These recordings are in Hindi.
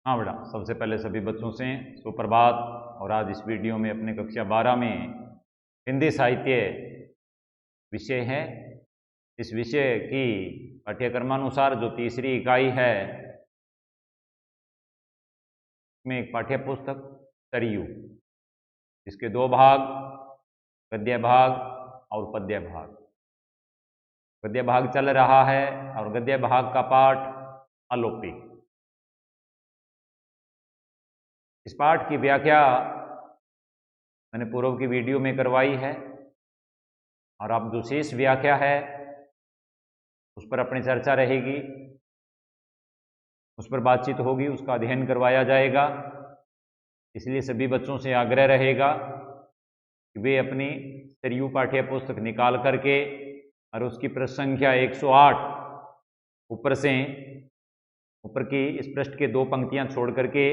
हाँ बेटा, सबसे पहले सभी बच्चों से सुप्रभात। और आज इस वीडियो में अपने कक्षा 12 में हिंदी साहित्य विषय है। इस विषय की पाठ्यक्रमानुसार जो तीसरी इकाई है, में एक पाठ्य पुस्तक सरयू, इसके दो भाग, गद्य भाग और पद्य भाग। गद्य भाग चल रहा है और गद्य भाग का पाठ अलोपी। इस पाठ की व्याख्या मैंने पूर्व की वीडियो में करवाई है और अब जो शेष व्याख्या है उस पर अपनी चर्चा रहेगी, उस पर बातचीत होगी, उसका अध्ययन करवाया जाएगा। इसलिए सभी बच्चों से आग्रह रहेगा कि वे अपनी सरयू पाठ्य पुस्तक निकाल करके और उसकी पृष्ठ संख्या 108 ऊपर की इस पृष्ठ के 2 पंक्तियां छोड़ करके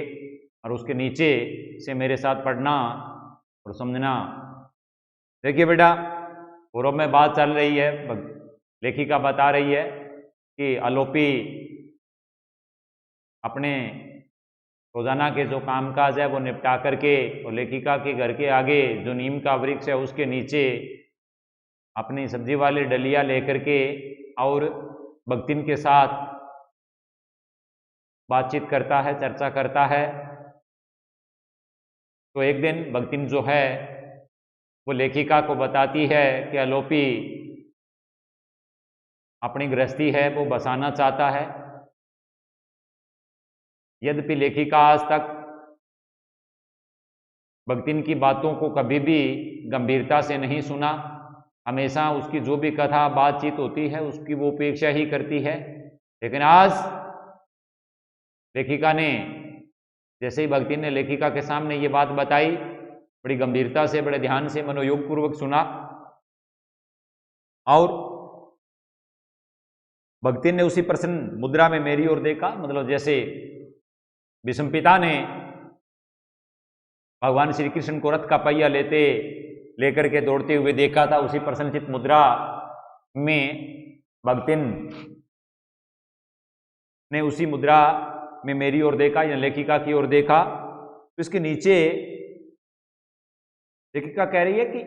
और उसके नीचे से मेरे साथ पढ़ना और समझना। देखिए बेटा, पूर्व में बात चल रही है, लेखिका बता रही है कि अलोपी अपने रोजाना के जो कामकाज है वो निपटा करके और लेखिका के घर के आगे जो नीम का वृक्ष है उसके नीचे अपनी सब्जी वाली डलिया लेकर के और भक्तिन के साथ बातचीत करता है, चर्चा करता है। तो एक दिन भक्तिन जो है वो लेखिका को बताती है कि अलोपी अपनी गृहस्थी है वो बसाना चाहता है। यद्यपि लेखिका आज तक भक्तिन की बातों को कभी भी गंभीरता से नहीं सुना, हमेशा उसकी जो भी कथा बातचीत होती है उसकी वो उपेक्षा ही करती है। लेकिन आज लेखिका ने, जैसे ही भक्तिन ने लेखिका के सामने ये बात बताई, बड़ी गंभीरता से, बड़े ध्यान से, मनोयोग पूर्वक सुना और भक्तिन ने उसी प्रसन्न मुद्रा में मेरी ओर देखा। मतलब जैसे भीष्म पिता ने भगवान श्री कृष्ण को रथ का पहिया लेकर के दौड़ते हुए देखा था, उसी प्रसन्नचित मुद्रा में भक्तिन ने उसी मुद्रा में मेरी ओर देखा या लेखिका की ओर देखा। तो इसके नीचे लेखिका कह रही है कि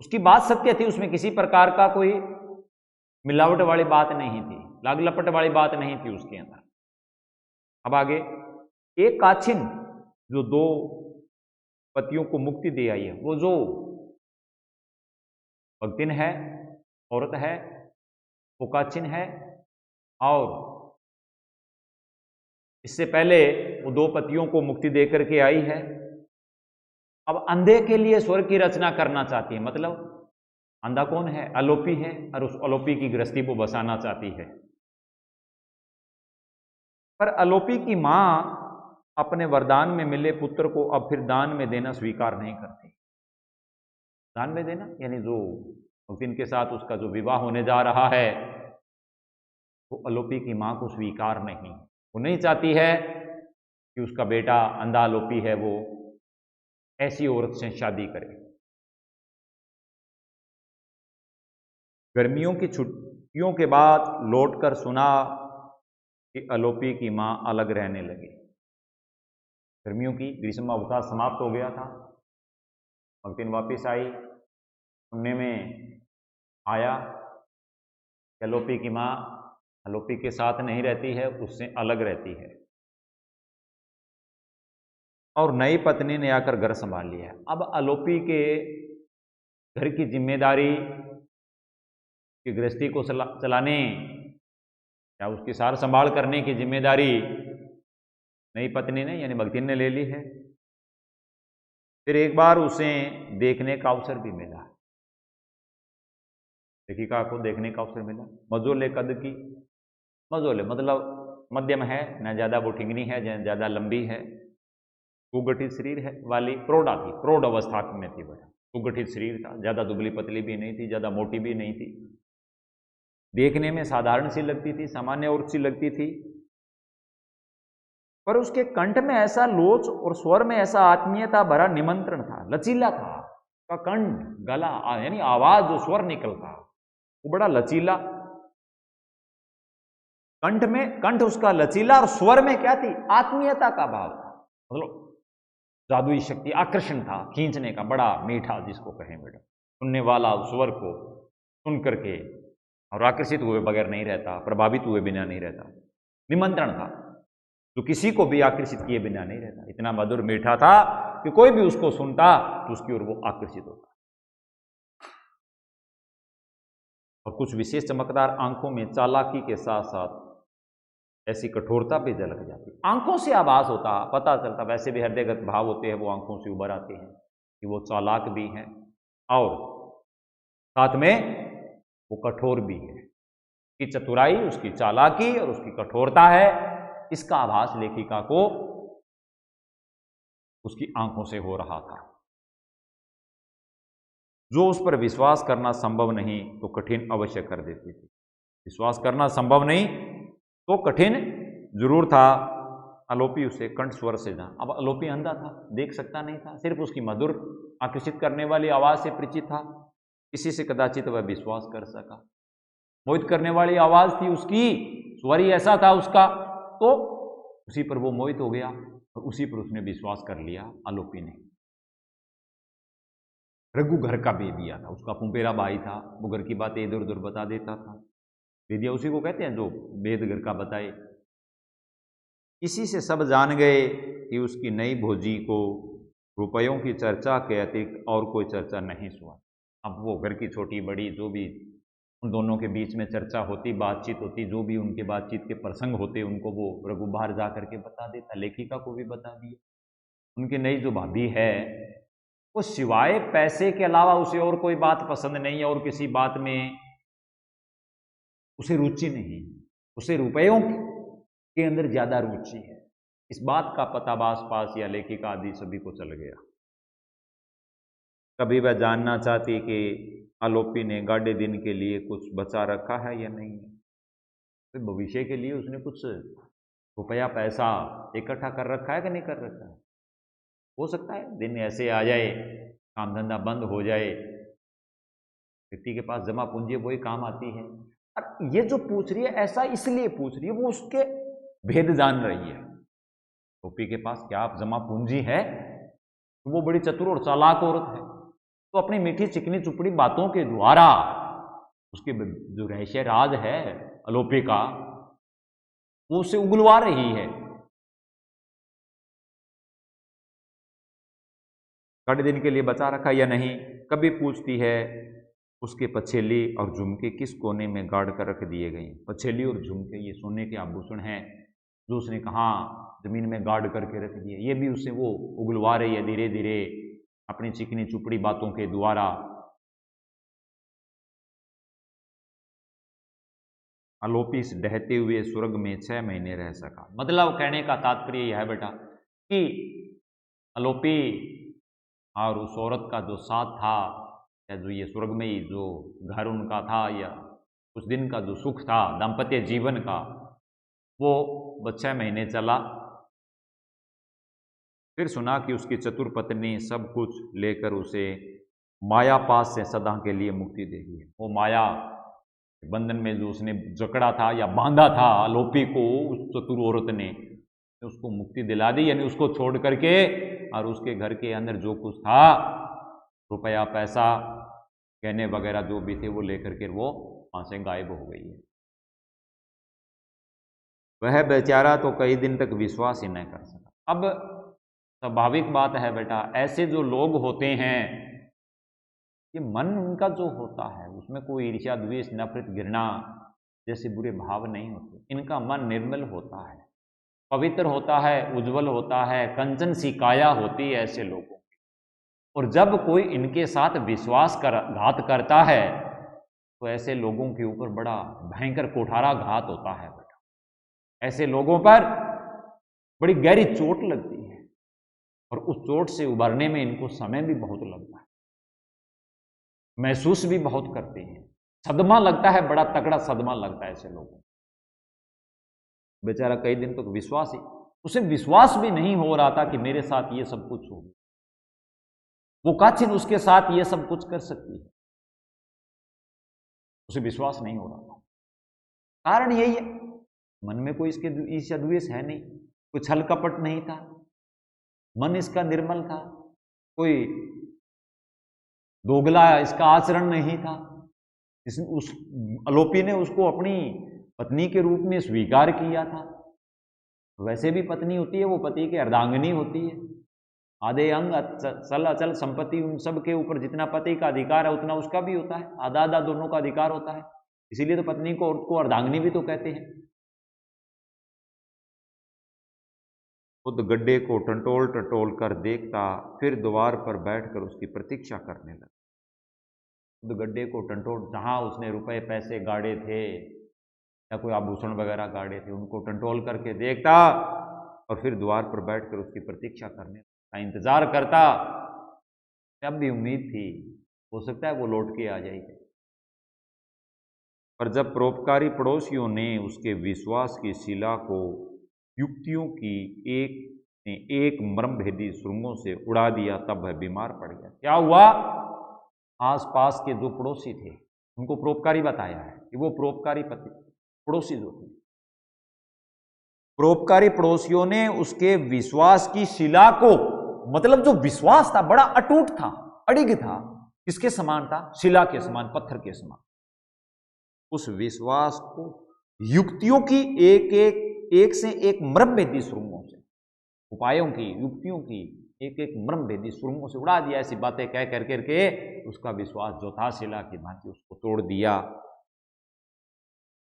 उसकी बात सत्य थी, उसमें किसी प्रकार का कोई मिलावट वाली बात नहीं थी, लाग लपट वाली बात नहीं थी उसके अंदर। अब आगे, एक काछिन जो 2 पतियों को मुक्ति दे आई है, वो जो भक्तिन है, औरत है, वो काछिन है और इससे पहले वो 2 पतियों को मुक्ति दे करके आई है। अब अंधे के लिए स्वर्ग की रचना करना चाहती है। मतलब अंधा कौन है? अलोपी है, और उस अलोपी की गृहस्थी को बसाना चाहती है। पर अलोपी की मां अपने वरदान में मिले पुत्र को अब फिर दान में देना स्वीकार नहीं करती। दान में देना यानी जो भक्तिन के साथ उसका जो विवाह होने जा रहा है वो अलोपी की मां को स्वीकार नहीं। वो नहीं चाहती है कि उसका बेटा अंधा अलोपी है वो ऐसी औरत से शादी करे। गर्मियों की छुट्टियों के बाद लौटकर सुना कि अलोपी की मां अलग रहने लगी। गर्मियों की ग्रीष्म अवकाश समाप्त हो गया था, भक्तिन वापिस आई। सुनने में आया कि अलोपी की मां अलोपी के साथ नहीं रहती है, उससे अलग रहती है और नई पत्नी ने आकर घर संभाल लिया। अब अलोपी के घर की जिम्मेदारी की गृहस्थी को चलाने या उसकी सार संभाल करने की जिम्मेदारी नई पत्नी ने यानी भक्तिन ने ले ली है। फिर एक बार उसे देखने का अवसर भी मिला, लेखिका को देखने का अवसर मिला। मजोले कद की, मजोले मतलब मध्यम है, न ज्यादा बोठिंगनी है, न ज्यादा लंबी है, सुगठित शरीर है वाली, प्रौढ़ा थी, प्रौढ़ अवस्था में थी बड़ा, सुगठित शरीर था, ज्यादा दुबली पतली भी नहीं थी, ज्यादा मोटी भी नहीं थी, देखने में साधारण सी लगती थी, सामान्य औरत सी लगती थी। पर उसके कंठ में ऐसा लोच और स्वर में ऐसा आत्मीयता भरा निमंत्रण था, लचीला था का कंठ, गला यानी आवाज जो स्वर निकलता वो बड़ा लचीला कंठ में, कंठ उसका लचीला और स्वर में क्या थी? आत्मीयता का भाव था, मतलब जादुई शक्ति, आकर्षण था, खींचने का, बड़ा मीठा जिसको कहें बेटा, सुनने वाला स्वर को सुन करके और आकर्षित हुए बगैर नहीं रहता, प्रभावित हुए बिना नहीं रहता, निमंत्रण था जो किसी को भी आकर्षित किए बिना नहीं रहता, इतना मधुर मीठा था कि कोई भी उसको सुनता तो उसकी ओर वो आकर्षित होता। और कुछ विशेष चमकदार आंखों में चालाकी के साथ साथ ऐसी कठोरता भी झलक जाती, आंखों से आभास होता, पता चलता, वैसे भी हृदयगत भाव होते हैं, वो आंखों से उभर आते हैं कि वो चालाक भी हैं और साथ में वो कठोर भी है। उसकी चतुराई, उसकी चालाकी और उसकी कठोरता है, इसका आभास लेखिका को उसकी आंखों से हो रहा था। जो उस पर विश्वास करना संभव नहीं तो कठिन अवश्य कर देती थी। विश्वास करना संभव नहीं तो कठिन जरूर था। आलोपी उसे कंठ स्वर से जान, अब आलोपी अंधा था, देख सकता नहीं था, सिर्फ उसकी मधुर आकर्षित करने वाली आवाज से परिचित था, इसी से कदाचित वह विश्वास कर सका। मोहित करने वाली आवाज थी उसकी, स्वर ही ऐसा था उसका, तो उसी पर वो मोहित हो गया और उसी पर उसने विश्वास कर लिया आलोपी ने। रघु घर का बेदिया था, उसका पुंपेरा भाई था, वो घर की बातें इधर उधर बता देता था। बेदिया उसी को कहते हैं जो वेद घर का बताए। इसी से सब जान गए कि उसकी नई भोजी को रुपयों की चर्चा के अतिरिक्त और कोई चर्चा नहीं सुना। अब वो घर की छोटी बड़ी जो भी उन दोनों के बीच में चर्चा होती, बातचीत होती, जो भी उनके बातचीत के प्रसंग होते उनको वो रघु बाहर जा करके बता देता, लेखिका को भी बता दिया। उनकी नई जो भाभी है वो सिवाय पैसे के अलावा उसे और कोई बात पसंद नहीं है, और किसी बात में उसे रुचि नहीं, उसे रुपयों के अंदर ज्यादा रुचि है। इस बात का पता आस-पास या लेखिका आदि सभी को चल गया। कभी वह जानना चाहती कि आलोपी ने गाढ़े दिन के लिए कुछ बचा रखा है या नहीं, तो भविष्य के लिए उसने कुछ रुपया पैसा इकट्ठा कर रखा है कि नहीं कर रखा है। हो सकता है दिन ऐसे आ जाए, काम धंधा बंद हो जाए, व्यक्ति के पास जमा पूंजी वही काम आती है। और ये जो पूछ रही है ऐसा इसलिए पूछ रही है, वो उसके भेद जान रही है। टोपी के पास क्या जमा पूंजी है, तो वो बड़ी चतुर और चालाक औरत है, तो अपनी मीठी चिकनी चुपड़ी बातों के द्वारा उसके जो रहस्य राज है आलोपी का, वो उसे उगलवा रही है। गाढ़े दिन के लिए बचा रखा या नहीं, कभी पूछती है उसके पछेली और झुमके किस कोने में गाड़ कर रख दिए गए। पछेली और झुमके ये सोने के आभूषण हैं जो उसने कहाँ जमीन में गाड़ करके रख दिए, ये भी उससे वो उगलवा रही है धीरे धीरे अपनी चिकनी चुपड़ी बातों के द्वारा। आलोपी इस डहते हुए स्वर्ग में 6 महीने रह सका। मतलब कहने का तात्पर्य यह है बेटा कि आलोपी और उस औरत का जो साथ था, या जो ये स्वर्ग में ही जो घर उनका था, या उस दिन का जो सुख था दाम्पत्य जीवन का, वो 6 महीने चला। फिर सुना कि उसकी चतुर पत्नी सब कुछ लेकर उसे माया पास से सदा के लिए मुक्ति देगी। वो माया बंधन में जो उसने जकड़ा था या बांधा था आलोपी को, उस चतुर औरत ने उसको मुक्ति दिला दी, यानी उसको छोड़ करके, और उसके घर के अंदर जो कुछ था रुपया पैसा गहने वगैरह जो भी थे वो लेकर के वो वहां से गायब हो गई है। वह बेचारा तो कई दिन तक विश्वास ही नहीं कर सका। अब स्वाभाविक बात है बेटा, ऐसे जो लोग होते हैं, ये मन उनका जो होता है उसमें कोई ईर्ष्या द्वेष नफरत घृणा जैसे बुरे भाव नहीं होते। इनका मन निर्मल होता है, पवित्र होता है, उज्जवल होता है, कंचन सी काया होती है ऐसे लोगों की। और जब कोई इनके साथ विश्वासघात करता है तो ऐसे लोगों के ऊपर बड़ा भयंकर कोठारा घात होता है बेटा। ऐसे लोगों पर बड़ी गहरी चोट लगती है, और उस चोट से उबरने में इनको समय भी बहुत लगता है, महसूस भी बहुत करते हैं, सदमा लगता है, बड़ा तगड़ा सदमा लगता है ऐसे लोगों को। बेचारा कई दिन तक विश्वास ही, उसे विश्वास भी नहीं हो रहा था कि मेरे साथ ये सब कुछ होगा, वो काचिन उसके साथ ये सब कुछ कर सकती है, उसे विश्वास नहीं हो रहा था। कारण यही है मन में कोई इसके ईर्ष्या द्वेष है नहीं, कोई छल कपट नहीं था, मन इसका निर्मल था, कोई दोगला इसका आचरण नहीं था। उस आलोपी ने उसको अपनी पत्नी के रूप में स्वीकार किया था। वैसे भी पत्नी होती है वो पति के अर्धांगिनी होती है, आधे अंग चल अचल संपत्ति उन सब के ऊपर जितना पति का अधिकार है उतना उसका भी होता है, आधा आधा दोनों का अधिकार होता है। इसीलिए तो पत्नी को अर्धांगिनी भी तो कहते हैं। खुद गड्ढे को टटोल टटोल कर देखता, फिर द्वार पर बैठकर उसकी प्रतीक्षा करने लगा। खुद गड्ढे को टटोल, जहां उसने रुपए पैसे गाड़े थे या कोई आभूषण वगैरह गाड़े थे उनको टटोल करके देखता और फिर द्वार पर बैठकर उसकी प्रतीक्षा करने का इंतजार करता। अब भी उम्मीद थी हो सकता है वो लौट के आ जाएगी, पर जब परोपकारी पड़ोसियों ने उसके विश्वास की शिला को युक्तियों की एक मर्मभेदी सुरंगों से उड़ा दिया तब वह बीमार पड़ गया। क्या हुआ? आसपास के जो पड़ोसी थे उनको परोपकारी बताया है कि वो परोपकारी पड़ोसी जो थे, परोपकारी पड़ोसियों ने उसके विश्वास की शिला को, मतलब जो विश्वास था बड़ा अटूट था, अडिग था, किसके समान था? शिला के समान, पत्थर के समान। उस विश्वास को युक्तियों की एक से एक मर्मभेदी सुरंगों से, उपायों की, युक्तियों की एक एक मर्मभेदी सुरंगों से उड़ा दिया। ऐसी बातें कह कर करके उसका विश्वास जो था शिला की भांति उसको तोड़ दिया।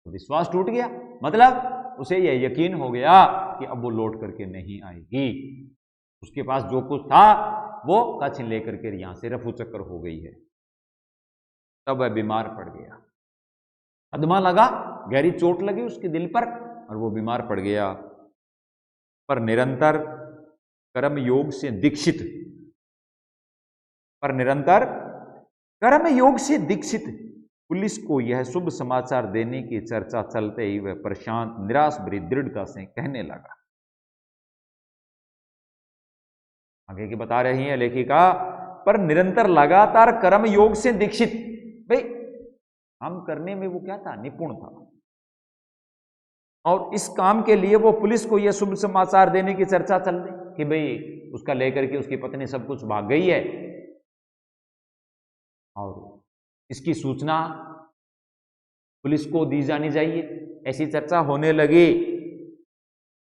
तो विश्वास टूट गया, मतलब उसे यह यकीन हो गया कि अब वो लौट करके नहीं आएगी। उसके पास जो कुछ था वो कच्छ लेकर के यहां से रफू चक्कर हो गई है। तब वह बीमार पड़ गया, अदमा लगा, गहरी चोट लगी उसके दिल पर और वो बीमार पड़ गया। पर निरंतर कर्म योग से दीक्षित पुलिस को यह शुभ समाचार देने की चर्चा चलते ही वह प्रशांत निराश भरी दृढ़ता से कहने लगा। आगे की बता रही है लेखिका, पर निरंतर लगातार कर्म योग से दीक्षित, भाई काम करने में वो क्या था? निपुण था। और इस काम के लिए वो पुलिस को यह शुभ समाचार देने की चर्चा चल रही कि भाई उसका लेकर के उसकी पत्नी सब कुछ भाग गई है और इसकी सूचना पुलिस को दी जानी चाहिए, ऐसी चर्चा होने लगी।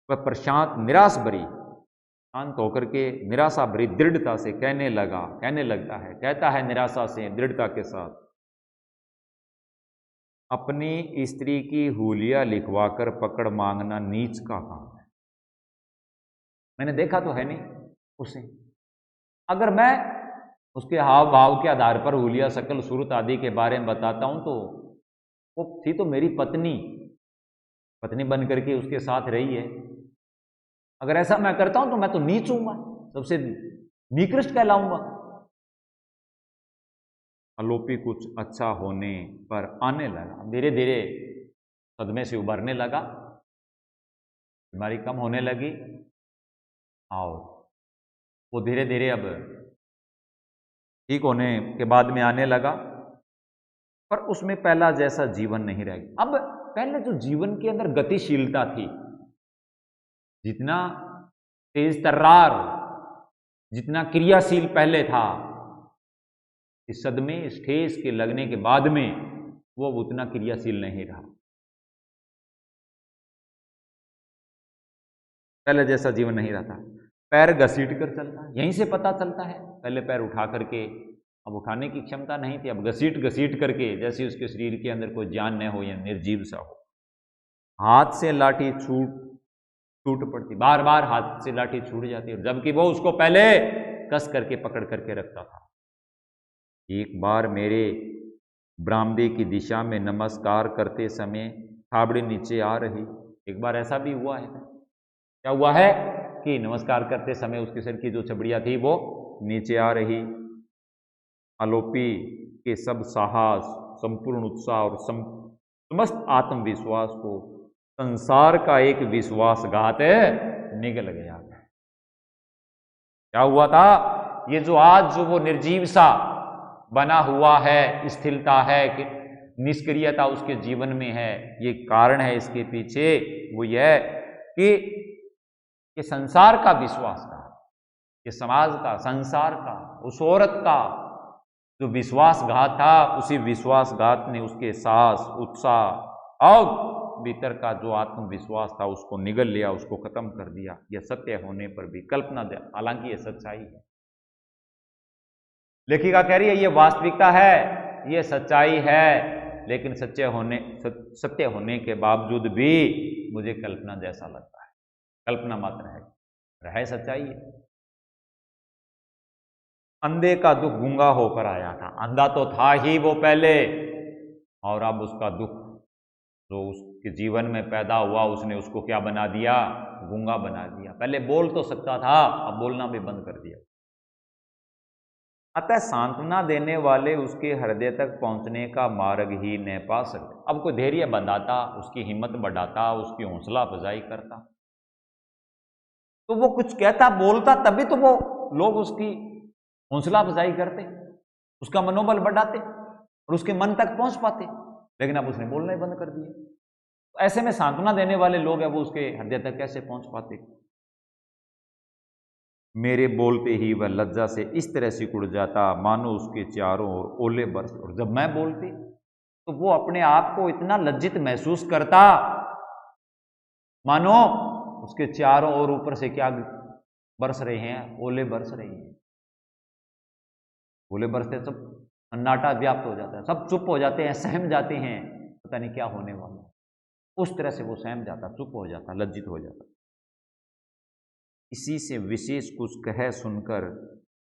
वह प्रशांत निराश भरी, शांत होकर के निराशा भरी दृढ़ता से कहता है निराशा से दृढ़ता के साथ, अपनी स्त्री की हुलिया लिखवाकर पकड़ मांगना नीच का काम है। मैंने देखा तो है नहीं उसे, अगर मैं उसके हाव भाव के आधार पर हुलिया, शकल, सूरत आदि के बारे में बताता हूं तो वो थी तो मेरी पत्नी बन करके उसके साथ रही है। अगर ऐसा मैं करता हूं तो मैं तो नीच हूंगा, सबसे निकृष्ट कहलाऊंगा। आलोपी कुछ अच्छा होने पर आने लगा, धीरे धीरे सदमे से उभरने लगा, बीमारी कम होने लगी और वो धीरे धीरे अब ठीक होने के बाद में आने लगा। पर उसमें पहला जैसा जीवन नहीं रह गया। अब पहले जो जीवन के अंदर गतिशीलता थी, जितना तेज तर्रार, जितना क्रियाशील पहले था, इस सदमे, इस ठेस के लगने के बाद में वो उतना क्रियाशील नहीं रहा। पहले जैसा जीवन नहीं रहता। पैर घसीट कर चलता, यहीं से पता चलता है। पहले पैर उठा करके, अब उठाने की क्षमता नहीं थी, अब घसीट करके, जैसे उसके शरीर के अंदर कोई जान न हो या निर्जीव सा हो। हाथ से लाठी छूट पड़ती, बार बार हाथ से लाठी छूट जाती है, जबकि वो उसको पहले कस करके पकड़ करके रखता था। एक बार मेरे बरामदे की दिशा में नमस्कार करते समय थाबड़ी नीचे आ रही। एक बार ऐसा भी हुआ है, क्या हुआ है कि नमस्कार करते समय उसके सिर की जो छबड़ियां थी वो नीचे आ रही। आलोपी के सब साहस, संपूर्ण उत्साह और समस्त आत्मविश्वास को संसार का एक विश्वासघात निगल गया। क्या हुआ था? ये जो आज जो वो निर्जीव सा बना हुआ है, स्थिरता है कि निष्क्रियता उसके जीवन में है, ये कारण है इसके पीछे, वो यह कि ये संसार का विश्वास था, ये समाज का, संसार का, उस औरत का जो विश्वासघात था, उसी विश्वासघात ने उसके साहस, उत्साह और भीतर का जो आत्मविश्वास था उसको निगल लिया, उसको खत्म कर दिया। यह सत्य होने पर भी कल्पना दे, हालांकि यह सच्चाई है। लेखिका कह रही है ये वास्तविकता है, ये सच्चाई है, लेकिन सत्य होने के बावजूद भी मुझे कल्पना जैसा लगता है, कल्पना मात्र है सच्चाई है। अंधे का दुख गूंगा होकर आया था, अंधा तो था ही वो पहले, और अब उसका दुख जो उसके जीवन में पैदा हुआ उसने उसको क्या बना दिया, गूंगा बना दिया। पहले बोल तो सकता था, अब बोलना भी बंद कर दिया। अतः सांत्वना देने वाले उसके हृदय तक पहुंचने का मार्ग ही न पा सकते। अब कोई धैर्य बंधाता, उसकी हिम्मत बढ़ाता, उसकी हौसला अफजाई करता, तो वो कुछ कहता, बोलता, तभी तो वो लोग उसकी हौसला अफजाई करते, उसका मनोबल बढ़ाते और उसके मन तक पहुंच पाते। लेकिन अब उसने बोलना ही बंद कर दिया। तो ऐसे में सांत्वना देने वाले लोग हैं, वो उसके हृदय तक कैसे पहुंच पाते। मेरे बोलते ही वह लज्जा से इस तरह सिकुड़ जाता मानो उसके चारों ओर ओले बरस। और जब मैं बोलती तो वो अपने आप को इतना लज्जित महसूस करता मानो उसके चारों ओर ऊपर से क्या बरस रहे हैं, ओले बरस रहे हैं। ओले बरसते सब सन्नाटा व्याप्त हो जाता है, सब चुप हो जाते हैं, सहम जाते हैं, पता नहीं क्या होने वाला है। उस तरह से वो सहम जाता, चुप हो जाता, लज्जित हो जाता। इसी से विशेष कुछ कह सुनकर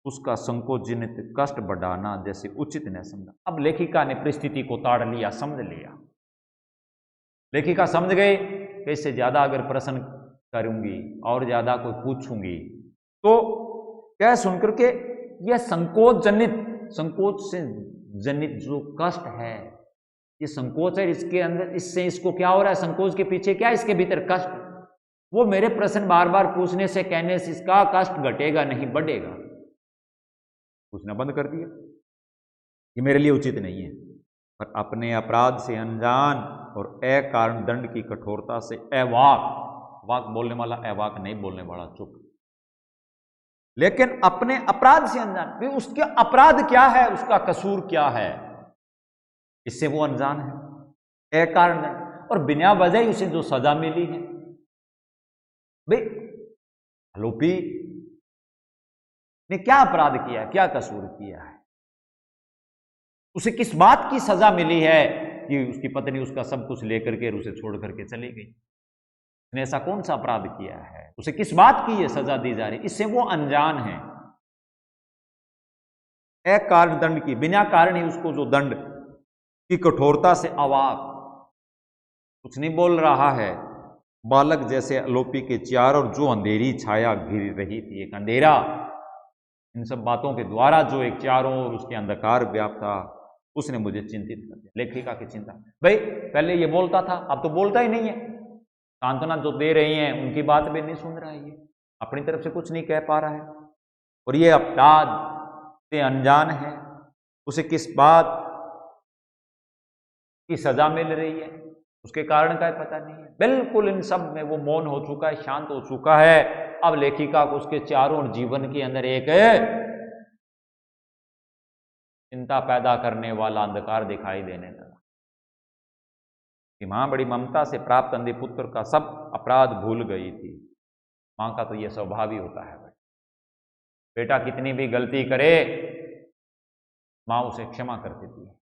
उसका संकोचजनित कष्ट बढ़ाना जैसे उचित न समझा। अब लेखिका ने परिस्थिति को ताड़ लिया, समझ लिया। लेखिका समझ गई कि इससे ज्यादा अगर प्रश्न करूंगी और ज्यादा कोई पूछूंगी तो कह सुनकर के यह संकोच से जनित जो कष्ट है, ये संकोच है, इसके अंदर, इससे इसको क्या हो रहा है, संकोच के पीछे क्या है, इसके भीतर कष्ट। वो मेरे प्रश्न बार बार पूछने से, कहने से इसका कष्ट घटेगा नहीं, बढ़ेगा। पूछना बंद कर दिया, ये मेरे लिए उचित नहीं है। पर अपने अपराध से अनजान और अकारण दंड की कठोरता से अवाक, वाक बोलने वाला, अवाक नहीं बोलने वाला, चुप, लेकिन अपने अपराध से अनजान, उसके अपराध क्या है, उसका कसूर क्या है, इससे वो अनजान है, अकारण दंड। और बिना वजह ही उसे जो सजा मिली है, भाई आरोपी ने क्या अपराध किया है, क्या कसूर किया है, उसे किस बात की सजा मिली है कि उसकी पत्नी उसका सब कुछ लेकर के उसे छोड़ करके चली गई। उसने ऐसा कौन सा अपराध किया है, उसे किस बात की ये सजा दी जा रही, इससे वो अनजान है। अकारण दंड की, बिना कारण ही उसको जो दंड की कठोरता से अवाक, कुछ नहीं बोल रहा है। बालक जैसे आलोपी के चारों ओर जो अंधेरी छाया घिर रही थी, एक अंधेरा, इन सब बातों के द्वारा जो एक चारों ओर उसके अंधकार व्याप्त था, उसने मुझे चिंतित कर दिया। लेखिका की चिंता, भाई पहले ये बोलता था, अब तो बोलता ही नहीं है। सांत्वना जो दे रही हैं उनकी बात भी नहीं सुन रहा है, ये अपनी तरफ से कुछ नहीं कह पा रहा है, और ये अपराध से अनजान है, उसे किस बात की सजा मिल रही है, उसके कारण का पता नहीं है। बिल्कुल इन सब में वो मौन हो चुका है, शांत हो चुका है। अब लेखिका को उसके चारों ओर जीवन के अंदर एक चिंता पैदा करने वाला अंधकार दिखाई देने लगा कि मां बड़ी ममता से प्राप्त अंधे पुत्र का सब अपराध भूल गई थी। मां का तो यह स्वभाव ही होता है, बेटा कितनी भी गलती करे मां उसे क्षमा कर देती है।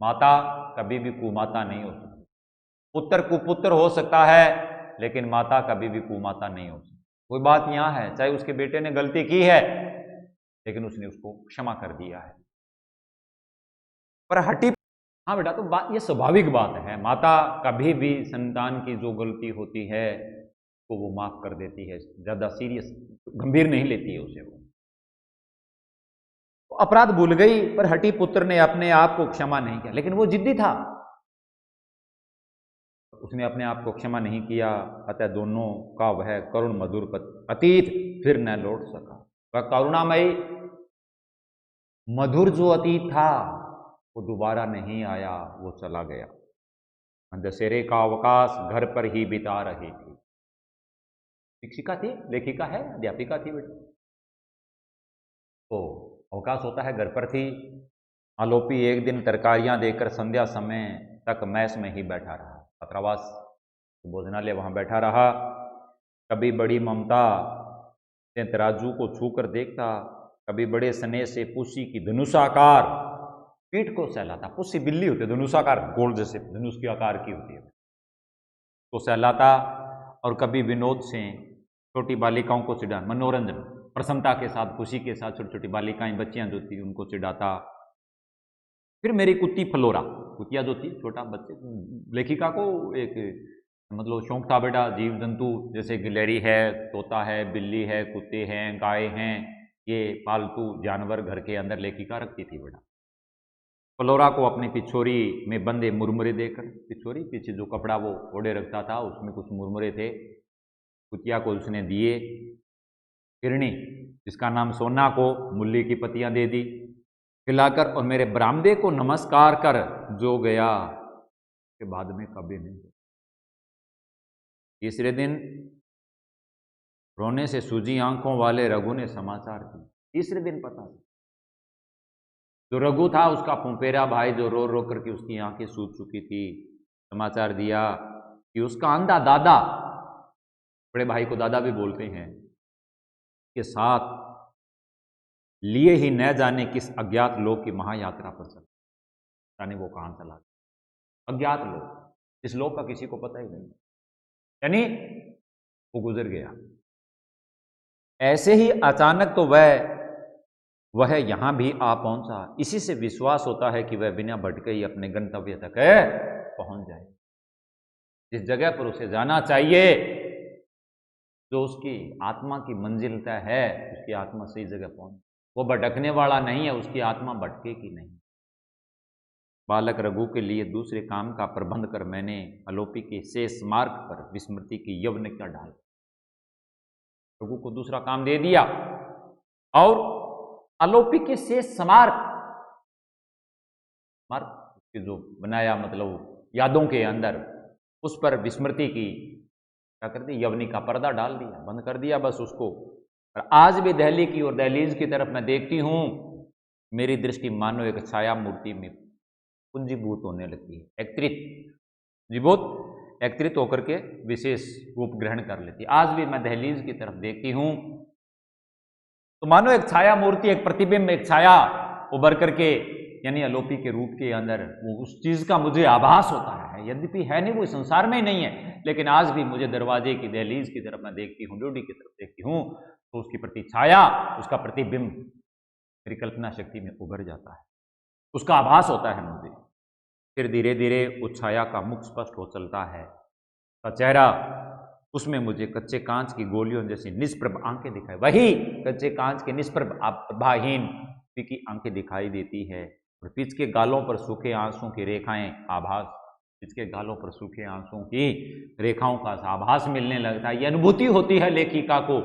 माता कभी भी कुमाता नहीं हो सकती, पुत्र कुपुत्र हो सकता है, लेकिन माता कभी भी कुमाता नहीं हो सकती। कोई बात यहां है, चाहे उसके बेटे ने गलती की है, लेकिन उसने उसको क्षमा कर दिया है। पर हटी, हाँ बेटा, तो बात ये स्वाभाविक बात है, माता कभी भी संतान की जो गलती होती है तो वो माफ कर देती है, ज्यादा सीरियस, गंभीर नहीं लेती है उसे। वो अपराध भूल गई, पर हटी पुत्र ने अपने आप को क्षमा नहीं किया, लेकिन वो जिद्दी था, उसने अपने आप को क्षमा नहीं किया। अतः दोनों का वह करुण मधुर अतीत फिर न लौट सका। वह करुणामयी मधुर जो अतीत था वो दोबारा नहीं आया, वो चला गया। दशहरे का अवकाश घर पर ही बिता रही थी। शिक्षिका थी, लेखिका है, अध्यापिका थी बेटा। तो अवकाश होता है, घर पर थी। आलोपी एक दिन तरकारियां देकर संध्या समय तक मैस में ही बैठा रहा। छात्रावास भोजनालय, वहां बैठा रहा। कभी बड़ी ममता से तराजू को छूकर देखता, कभी बड़े स्नेह से पुसी की धनुषाकार पीठ को सहलाता। पुसी बिल्ली होती है, धनुषाकार गोल जैसे धनुष के आकार की होती है, तो सहलाता। और कभी विनोद से छोटी बालिकाओं को चिढ़ा, मनोरंजन प्रसन्नता के साथ, खुशी के साथ छोटी छोटी बालिकाएं, बच्चियां जो थी उनको चिढ़ाता। फिर मेरी कुत्ती फ्लोरा, कुतिया जो थी, छोटा बच्चे, लेखिका को एक मतलब शौक था बेटा, जीव जंतु जैसे गिलहरी है, तोता है, बिल्ली है, कुत्ते हैं, गाय हैं, ये पालतू जानवर घर के अंदर लेखिका रखती थी बेटा। फ्लोरा को अपनी पिछोरी में बंधे मुरमुरे देकर, पिछोरी पीछे जो कपड़ा वो ओढ़े रखता था उसमें कुछ मुरमुरे थे, कुतिया को उसने दिए। हिरणी जिसका नाम सोना को मूली की पत्तियां दे दी खिलाकर, और मेरे बरामदे को नमस्कार कर जो गया, के बाद में कभी नहीं। तीसरे दिन रोने से सूजी आंखों वाले रघु ने समाचार दिए। तीसरे दिन पता जो रघु था उसका फुंपेरा भाई, जो रो रो करके उसकी आंखें सूज चुकी थी, समाचार दिया कि उसका अंधा दादा, बड़े भाई को दादा भी बोलते हैं, के साथ लिए ही न जाने किस अज्ञात लोक की महायात्रा पर चल, जाने वो कहां चला, अज्ञात लोक, इस लोक का किसी को पता ही नहीं, यानी वो गुजर गया। ऐसे ही अचानक तो वह यहां भी आ पहुंचा। इसी से विश्वास होता है कि वह बिना भटके ही अपने गंतव्य तक पहुंच जाए, जिस जगह पर उसे जाना चाहिए, जो उसकी आत्मा की मंजिल तय है, उसकी आत्मा सही जगह पहुंच, वो भटकने वाला नहीं है, उसकी आत्मा भटकेगी नहीं। बालक रघु के लिए दूसरे काम का प्रबंध कर मैंने आलोपी के शेष मार्ग पर विस्मृति की यवनिका डाल, रघु को दूसरा काम दे दिया और आलोपी के शेष मार्ग के जो बनाया, मतलब यादों के अंदर, उस पर विस्मृति की क्या कर दी, यवनी का पर्दा डाल दिया, बंद कर दिया बस उसको। और आज भी दहली की और दहलीज की तरफ मैं देखती हूं, मेरी दृष्टि मानो एक छाया मूर्ति में पुंजीभूत होने लगती है, एकत्रित होकर के विशेष रूप ग्रहण कर लेती है। आज भी मैं दहलीज की तरफ देखती हूं तो मानो एक छाया मूर्ति, एक प्रतिबिंब, एक छाया उभर करके, यानी आलोपी के रूप के अंदर वो उस चीज का मुझे आभास होता है, यद्यपि है नहीं, वो संसार में ही नहीं है, लेकिन आज भी मुझे दरवाजे की दहलीज की तरफ मैं देखती हूँ, ड्यूटी की तरफ देखती हूँ, तो उसकी प्रति छाया, उसका प्रतिबिंब मेरी कल्पना शक्ति में उभर जाता है, उसका आभास होता है मुझे। फिर धीरे धीरे उस छाया का मुख स्पष्ट हो चलता है, का चेहरा, उसमें मुझे कच्चे कांच की गोलियों जैसी निष्प्रभ आंखें दिखाई, वही कच्चे कांच के निष्प्रभ प्रभाहीन की आंखें दिखाई देती है, और पीछ के गालों पर सूखे आंसू की रेखाएं, आभास, पीछ के गालों पर सूखे आंसू की रेखाओं का आभास मिलने लगता है, ये अनुभूति होती है लेखिका को।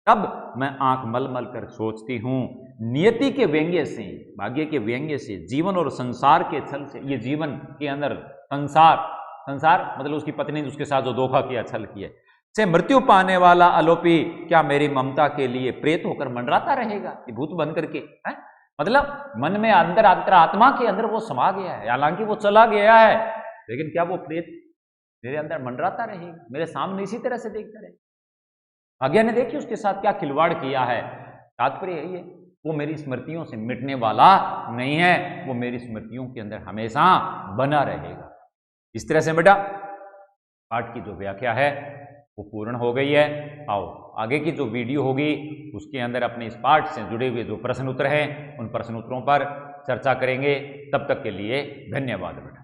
तब मैं आंख मल मल कर सोचती हूं, नियति के व्यंग्य से, भाग्य के व्यंग्य से, जीवन और संसार के छल से, ये जीवन के अंदर संसार मतलब उसकी पत्नी ने उसके साथ जो धोखा किया, छल किया, से मृत्यु पाने वाला आलोपी क्या मेरी ममता के लिए प्रेत होकर मंडराता रहेगा, ये भूत बन करके है? मतलब मन में अंदर आत्मा के अंदर वो समा गया है, हालांकि वो चला गया है, लेकिन क्या वो प्रेत मेरे अंदर मंडराता रहेगा, मेरे सामने इसी तरह से देखता रहेगा। भाग्य ने देखिए उसके साथ क्या खिलवाड़ किया है। तात्पर्य यही है, वो मेरी स्मृतियों से मिटने वाला नहीं है, वो मेरी स्मृतियों के अंदर हमेशा बना रहेगा। इस तरह से बेटा पाठ की जो व्याख्या है वो पूर्ण हो गई है। आओ आगे की जो वीडियो होगी उसके अंदर अपने इस पाठ से जुड़े हुए जो प्रश्न उत्तर हैं उन प्रश्न उत्तरों पर चर्चा करेंगे। तब तक के लिए धन्यवाद बेटा।